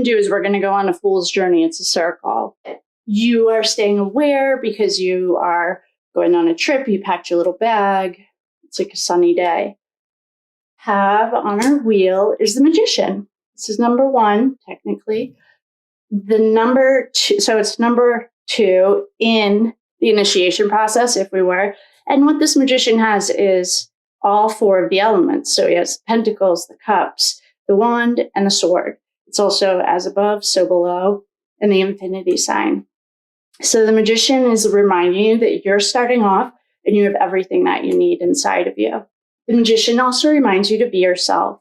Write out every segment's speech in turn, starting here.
do is we're going to go on a fool's journey. It's a circle. You are staying aware because you are going on a trip. You packed your little bag. It's like a sunny day. Have on our wheel is the Magician. This is number 1, technically. The number 2, so it's number 2 in the initiation process, if we were. And what this Magician has is all 4 of the elements. So he has Pentacles, the Cups, the Wand, and the Sword. It's also as above, so below, and the infinity sign. So the Magician is reminding you that you're starting off and you have everything that you need inside of you. The Magician also reminds you to be yourself.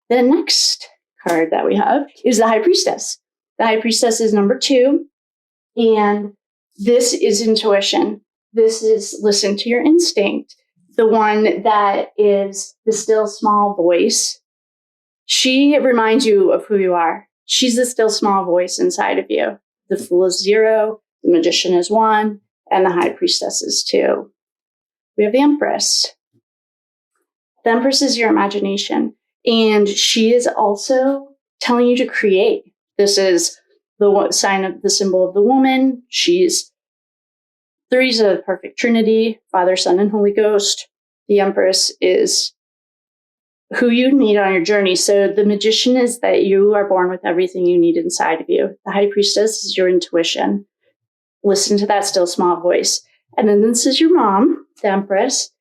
The next card that we have is the High Priestess. The High Priestess is number 2, and this is intuition. This is listen to your instinct. The one that is the still small voice. She reminds you of who you are. She's the still small voice inside of you. The Fool is 0, the Magician is 1, and the High Priestess is 2. We have the Empress. The Empress is your imagination, and she is also telling you to create. This is the sign of the symbol of the woman. She's 3's a perfect Trinity, Father, Son, and Holy Ghost. The Empress is who you need on your journey. So the Magician is that you are born with everything you need inside of you. The High Priestess is your intuition. Listen to that still small voice. And then this is your mom, the Empress,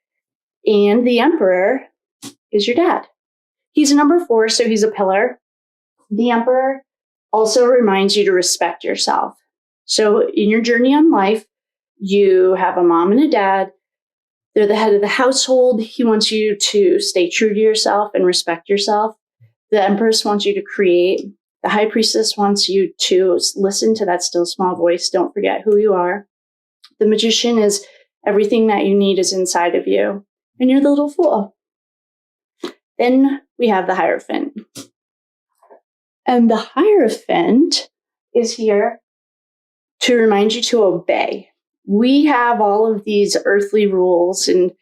and the Emperor is your dad. He's a number 4, so he's a pillar. The Emperor also reminds you to respect yourself. So in your journey on life, you have a mom and a dad. They're the head of the household. He wants you to stay true to yourself and respect yourself. The Empress wants you to create. The High Priestess wants you to listen to that still small voice. Don't forget who you are. The Magician is everything that you need is inside of you. And you're the little fool. Then we have the Hierophant. And the Hierophant is here to remind you to obey. We have all of these earthly rules, and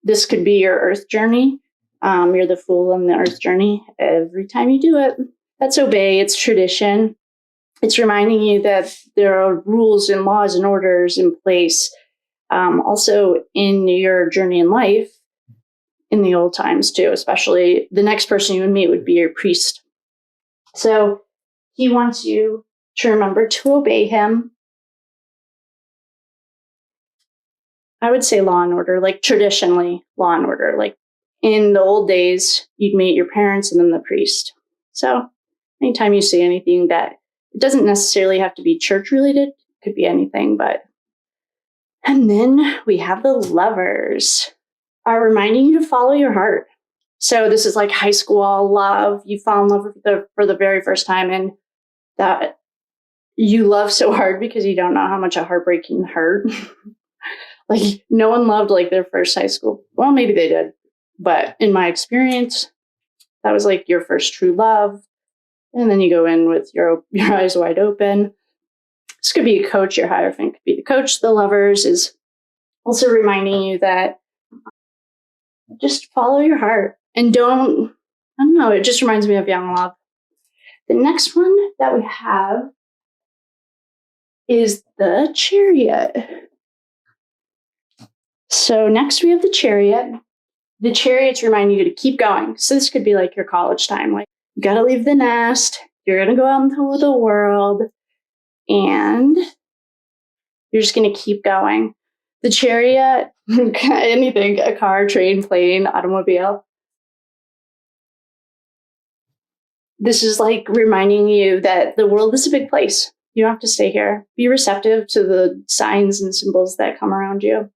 this could be your earth journey. You're the fool on the earth journey. Every time you do it, that's obey. It's tradition. It's reminding you that there are rules and laws and orders in place. Also in your journey in life, in the old times too, especially the next person you would meet would be your priest. So he wants you to remember to obey him. I would say law and order, like traditionally law and order. Like in the old days, you'd meet your parents and then the priest. So anytime you see anything that it doesn't necessarily have to be church related, it could be anything, but. And then we have the Lovers, are reminding you to follow your heart. So this is like high school love. You fall in love for the very first time, and that you love so hard because you don't know how much a heartbreak can hurt. Like no one loved like their first high school. Well, maybe they did, but in my experience, that was like your first true love. And then you go in with your eyes wide open. This could be a coach. Your Hierophant could be the coach. The Lovers is also reminding you that just follow your heart and don't, I don't know, it just reminds me of young love. The next one that we have is the Chariot. So next we have the Chariot. The Chariot's reminding you to keep going. So this could be like your college time. Like you got to leave the nest. You're going to go out into the world and you're just going to keep going. The Chariot, anything, a car, train, plane, automobile. This is like reminding you that the world is a big place. You don't have to stay here. Be receptive to the signs and symbols that come around you.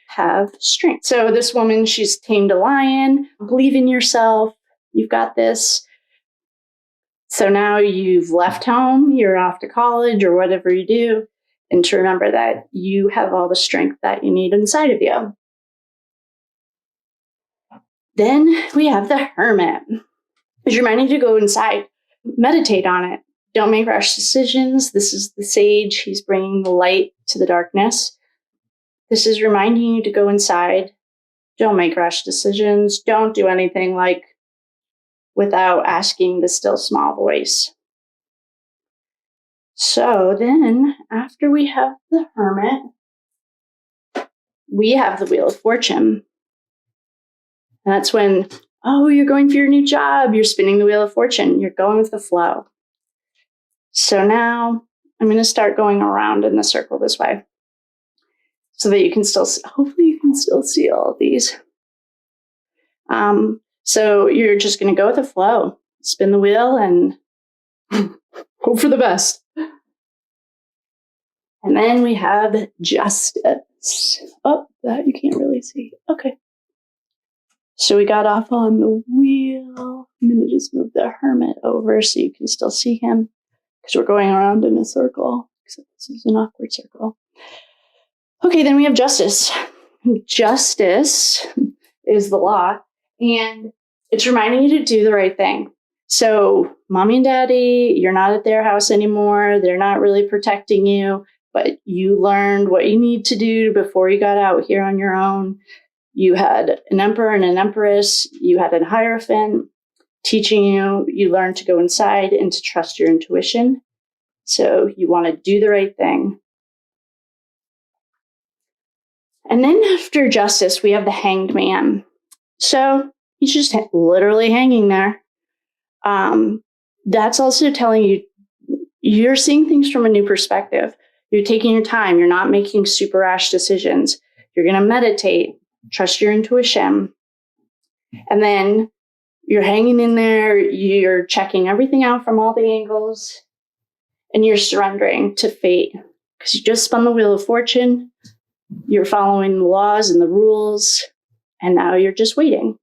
Have strength. So this woman, she's tamed a lion. Believe in yourself. You've got this. So now you've left home. You're off to college or whatever you do. And to remember that you have all the strength that you need inside of you. Then we have the Hermit. It's reminding you to go inside. Meditate on it. Don't make rash decisions. This is the sage. He's bringing the light to the darkness. This is reminding you to go inside. Don't make rash decisions. Don't do anything like without asking the still small voice. So then after we have the Hermit, we have the Wheel of Fortune. That's when, oh, you're going for your new job. You're spinning the Wheel of Fortune. You're going with the flow. So now I'm going to start going around in the circle this way so that you can still, hopefully you can still see all of these. So you're just going to go with the flow, spin the wheel and hope for the best. And then we have Justice. Oh, that you can't really see. Okay. So we got off on the wheel. I'm going to just move the Hermit over so you can still see him because we're going around in a circle, except this is an awkward circle. Okay, then we have Justice. Justice is the law, and it's reminding you to do the right thing. So mommy and daddy, you're not at their house anymore. They're not really protecting you, but you learned what you need to do before you got out here on your own. You had an emperor and an empress. You had a Hierophant teaching you. You learned to go inside and to trust your intuition. So you want to do the right thing. And then after Justice, we have the Hanged Man. So he's just literally hanging there. That's also telling you you're seeing things from a new perspective. You're taking your time. You're not making super rash decisions. You're going to meditate, trust your intuition. And then you're hanging in there. You're checking everything out from all the angles. And you're surrendering to fate because you just spun the Wheel of Fortune. You're following the laws and the rules. And now you're just waiting.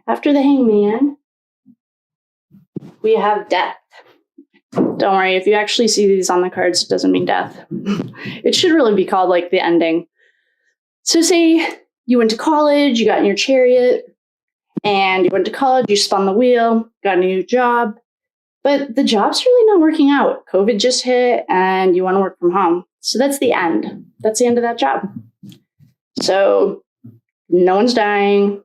After the Hangman, we have Death. Don't worry, if you actually see these on the cards, it doesn't mean death. It should really be called like the ending. So say you went to college, you got in your chariot, and you went to college, you spun the wheel, got a new job, but the job's really not working out. COVID just hit and you want to work from home. So that's the end. That's the end of that job. So no one's dying,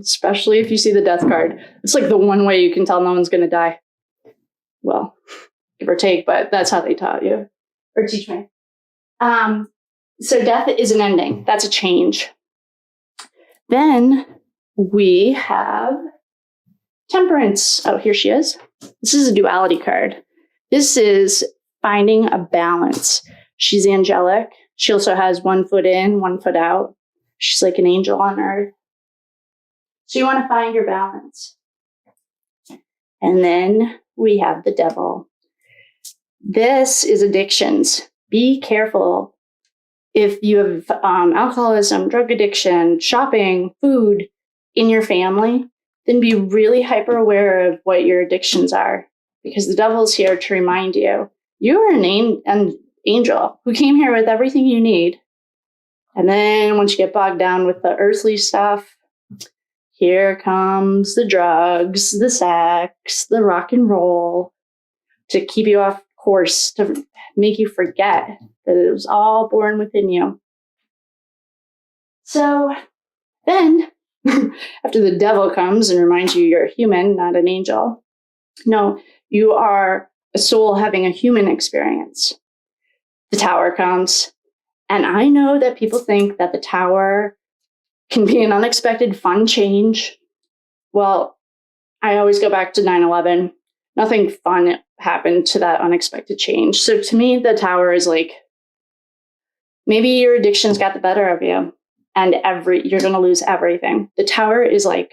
especially if you see the Death card. It's like the one way you can tell no one's going to die. Well, give or take, but that's how they taught you or teach me. So death is an ending. That's a change. Then we have Temperance. Oh, here she is. This is a duality card. This is finding a balance. She's angelic. She also has 1 foot in, 1 foot out. She's like an angel on earth. So you want to find your balance. And then we have the Devil. This is addictions. Be careful. If you have alcoholism, drug addiction, shopping, food in your family, then be really hyper aware of what your addictions are, because the Devil's here to remind you, you are an angel who came here with everything you need. And then once you get bogged down with the earthly stuff, here comes the drugs, the sex, the rock and roll to keep you off course, to make you forget that it was all born within you. So then, after the Devil comes and reminds you you're a human, not an angel, no, you are a soul having a human experience. The Tower comes. And I know that people think that the Tower can be an unexpected fun change. Well, I always go back to 9/11. Nothing fun happened to that unexpected change. So to me, the Tower is like, maybe your addictions got the better of you and you're going to lose everything. The Tower is like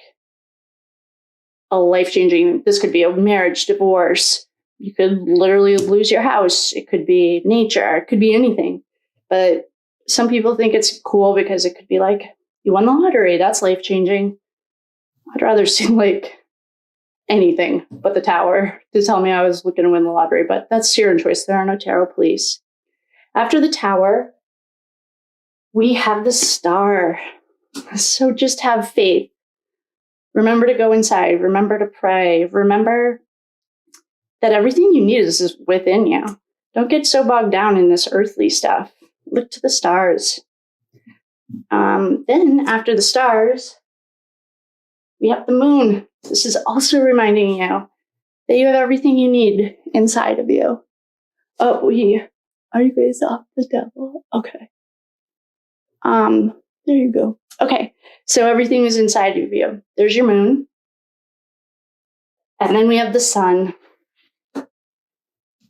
a life-changing, this could be a marriage, divorce. You could literally lose your house. It could be nature. It could be anything. But some people think it's cool because it could be like, you won the lottery. That's life-changing. I'd rather see like anything but the Tower to tell me I was going to win the lottery. But that's your own choice. There are no tarot police. After the Tower, we have the Star. So just have faith. Remember to go inside. Remember to pray. Remember that everything you need is within you. Don't get so bogged down in this earthly stuff. Look to the stars. Then after the stars, we have the moon. This is also reminding you that you have everything you need inside of you. Oh, are you guys off the devil? Okay. There you go. Okay. So everything is inside of you. There's your moon. And then we have the sun.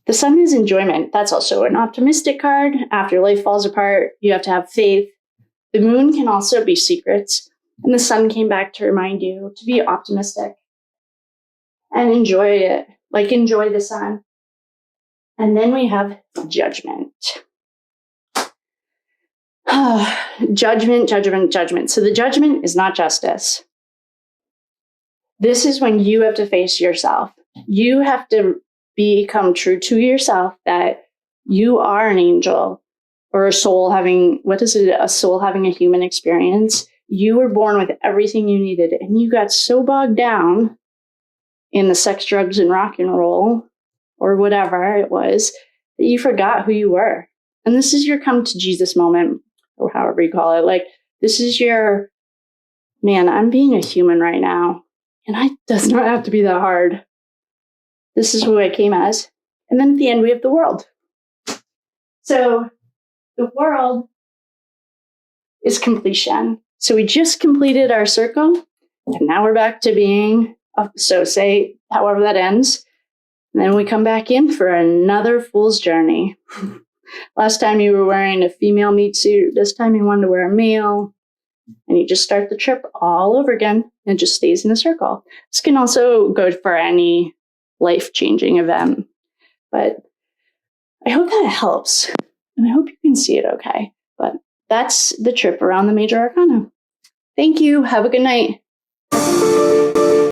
The sun is enjoyment. That's also an optimistic card. After life falls apart, you have to have faith. The moon can also be secrets. And the sun came back to remind you to be optimistic and enjoy it. Like, enjoy the sun. And then we have judgment. Judgment, judgment, judgment. So the judgment is not justice. This is when you have to face yourself. You have to become true to yourself that you are an angel or a soul having, a soul having a human experience. You were born with everything you needed, and you got so bogged down in the sex, drugs, and rock and roll, or whatever it was, that you forgot who you were. And this is your come to Jesus moment, or however you call it. Like, this is your, man, I'm being a human right now, and it does not have to be that hard. This is who I came as. And then at the end, we have the world. So the world is completion. So we just completed our circle, and now we're back to being, so say, however that ends. And then we come back in for another fool's journey. Last time you were wearing a female meat suit. This time you wanted to wear a male. And you just start the trip all over again, and it just stays in a circle. This can also go for any life-changing event. But I hope that helps. And I hope you can see it okay. But that's the trip around the Major Arcana. Thank you. Have a good night.